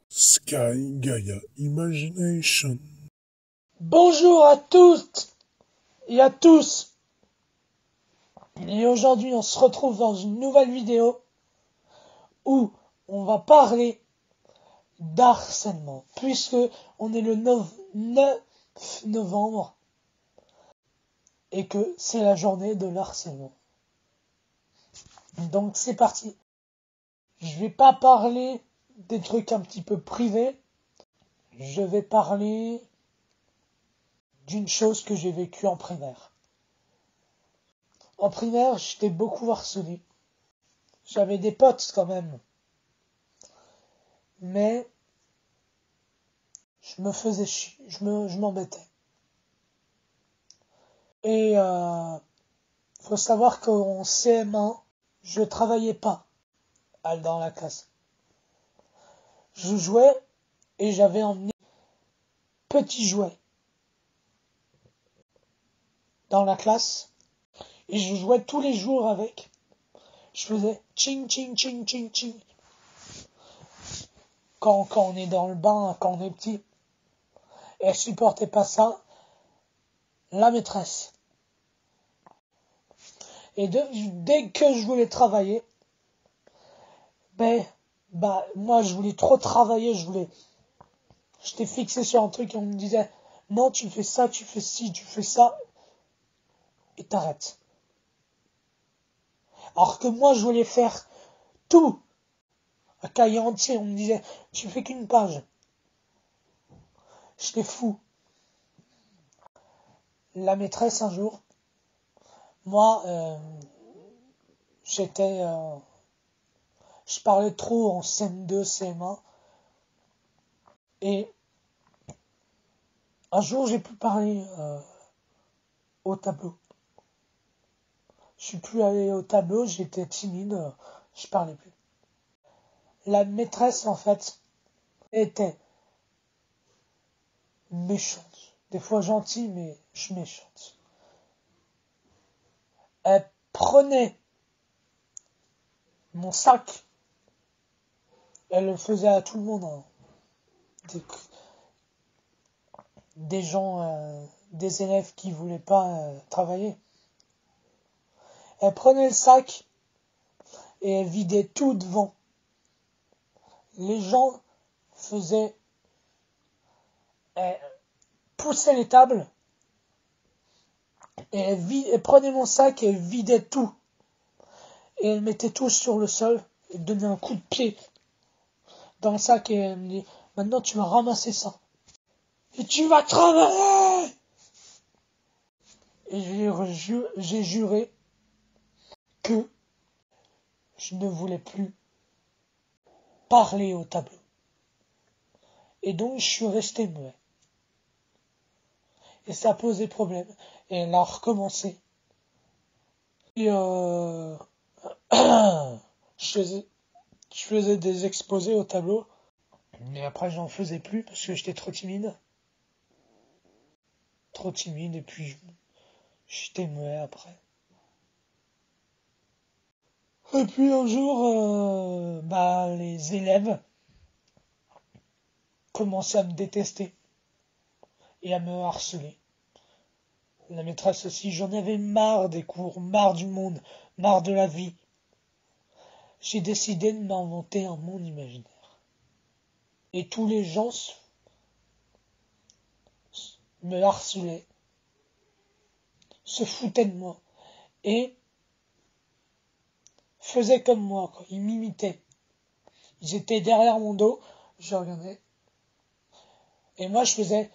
Sky Gaia Imagination. Bonjour à toutes et à tous. Et aujourd'hui, on se retrouve dans une nouvelle vidéo où on va parler d'harcèlement, puisque on est le 9 novembre et que c'est la journée de l'harcèlement. Donc c'est parti. Je vais pas parler des trucs un petit peu privés. Je vais parler d'une chose que j'ai vécue en primaire. En primaire, j'étais beaucoup harcelé. J'avais des potes quand même. Mais je me faisais chier, je m'embêtais. Et faut savoir qu'en CM1, je travaillais pas dans la classe. Je jouais et j'avais emmené petit jouet dans la classe et je jouais tous les jours avec. Je faisais ching ching ching ching ching quand on est dans le bain, quand on est petit. Et elle supportait pas ça, la maîtresse. Et dès que je voulais travailler, moi je voulais trop travailler, j'étais fixé sur un truc et on me disait non, tu fais ça, tu fais ci, tu fais ça et t'arrêtes. Alors que moi je voulais faire tout, un cahier entier, on me disait tu fais qu'une page. J'étais fou. La maîtresse un jour, moi je parlais trop en CM2, CM1 et un jour j'ai pu parler au tableau. Je suis plus allé au tableau, j'étais timide, je parlais plus. La maîtresse, en fait, était méchante. Des fois gentille, mais méchante. Elle prenait mon sac. Elle le faisait à tout le monde. Hein. Des gens, des élèves qui voulaient pas travailler. Elle prenait le sac et elle vidait tout devant. Les gens poussaient les tables et elle prenait mon sac et elle vidait tout. Et elle mettait tout sur le sol et donnait un coup de pied dans le sac et elle me dit maintenant tu vas ramasser ça. Et tu vas travailler. Et j'ai juré que je ne voulais plus parler au tableau. Et donc je suis resté muet. Et ça a posé problème. Et elle a recommencé. Et je faisais des exposés au tableau. Mais après j'en faisais plus parce que j'étais trop timide. Trop timide et puis j'étais muet après. Et puis un jour, les élèves commençaient à me détester et à me harceler. La maîtresse aussi, j'en avais marre des cours, marre du monde, marre de la vie. J'ai décidé de m'inventer un monde imaginaire. Et tous les gens me harcelaient, se foutaient de moi et faisaient comme moi, quoi. Ils m'imitaient. Ils étaient derrière mon dos, je regardais. Et moi je faisais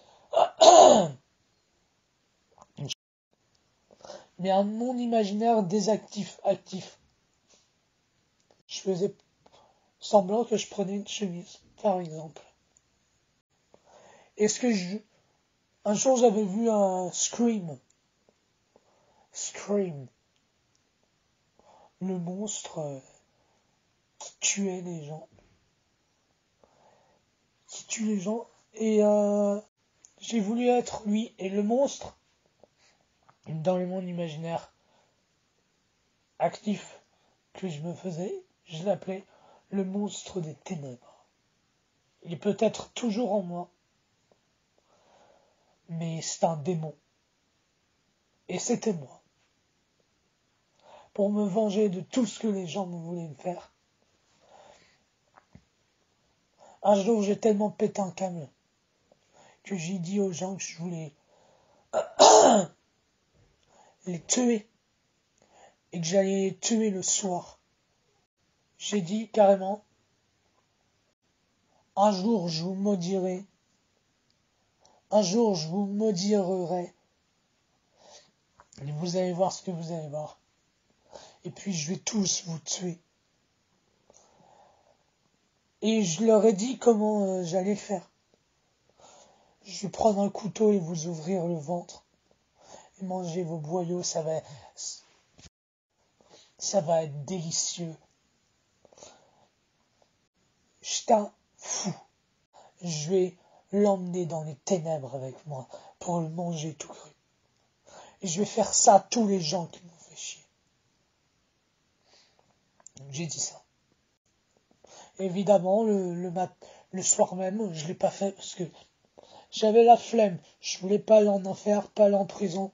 mais un monde imaginaire désactif, actif. Je faisais semblant que je prenais une chemise, par exemple. Un jour j'avais vu un Scream. Scream. Le monstre qui tuait les gens. Qui tue les gens. Et j'ai voulu être lui. Et le monstre, dans le monde imaginaire actif que je me faisais, Je l'appelais le monstre des ténèbres. Il est peut-être toujours en moi, mais c'est un démon. Et c'était moi. Pour me venger de tout ce que les gens me voulaient me faire. Un jour, j'ai tellement pété un câble que j'ai dit aux gens que je voulais les tuer et que j'allais les tuer le soir. J'ai dit carrément, un jour je vous maudirai, un jour je vous maudirai, et vous allez voir ce que vous allez voir. Et puis je vais tous vous tuer. Et je leur ai dit comment j'allais faire. Je vais prendre un couteau et vous ouvrir le ventre. Et manger vos boyaux, ça va être délicieux. J'étais un fou. Je vais l'emmener dans les ténèbres avec moi pour le manger tout cru. Et je vais faire ça à tous les gens qui m'ont fait chier. Donc j'ai dit ça. Évidemment, le soir même, je l'ai pas fait parce que j'avais la flemme. Je voulais pas aller en enfer, pas aller en prison.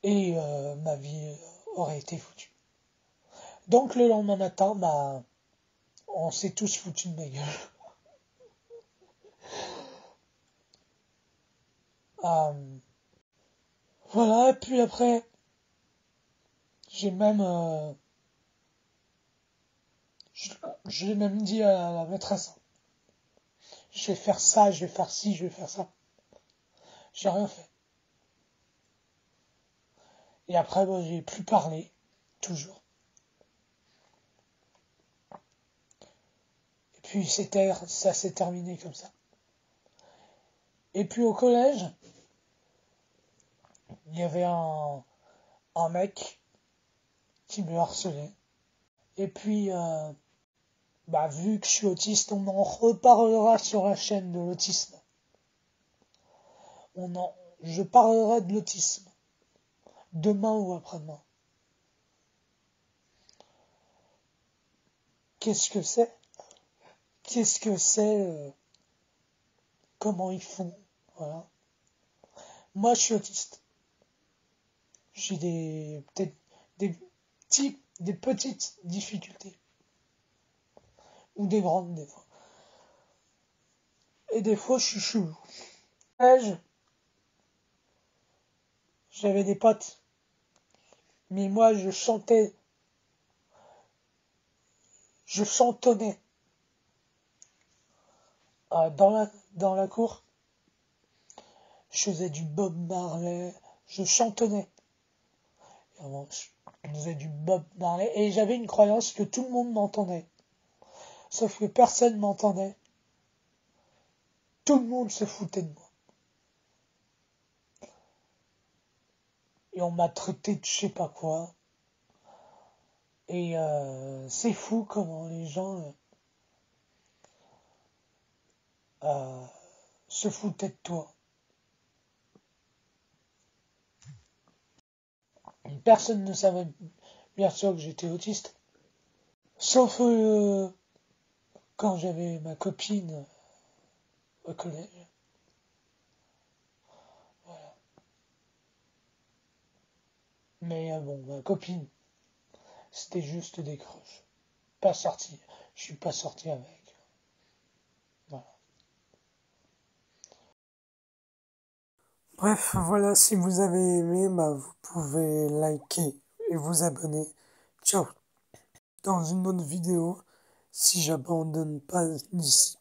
Et ma vie aurait été foutue. Donc le lendemain matin, on s'est tous foutus de ma gueule. Voilà, et puis après, j'ai même, je l'ai même dit à la maîtresse, je vais faire ça, je vais faire ci, je vais faire ça. J'ai rien fait. Et après, j'ai plus parlé, toujours. Et puis ça s'est terminé comme ça. Et puis au collège, il y avait un mec qui me harcelait. Et puis, vu que je suis autiste, on en reparlera sur la chaîne de l'autisme. Je parlerai de l'autisme. Demain ou après-demain. Qu'est-ce que c'est? Qu'est-ce que c'est? Comment ils font? Voilà. Moi, je suis autiste. J'ai peut-être des petites difficultés. Ou des grandes, des fois. Et des fois, je suis chelou. J'avais des potes. Mais moi, je chantonnais dans la cour. Je faisais du Bob Marley. Je chantonnais. Je faisais du Bob Marley. Et j'avais une croyance que tout le monde m'entendait. Sauf que personne m'entendait. Tout le monde se foutait de moi. Et on m'a traité de je sais pas quoi. Et c'est fou comment les gens se foutaient de toi. Personne ne savait bien sûr que j'étais autiste. Sauf quand j'avais ma copine au collège. Voilà. Mais ma copine, c'était juste des crushs. Pas sorti. Je suis pas sorti avec. Voilà. Bref, voilà, si vous avez aimé, vous pouvez liker et vous abonner. Ciao. Dans une autre vidéo, si j'abandonne pas d'ici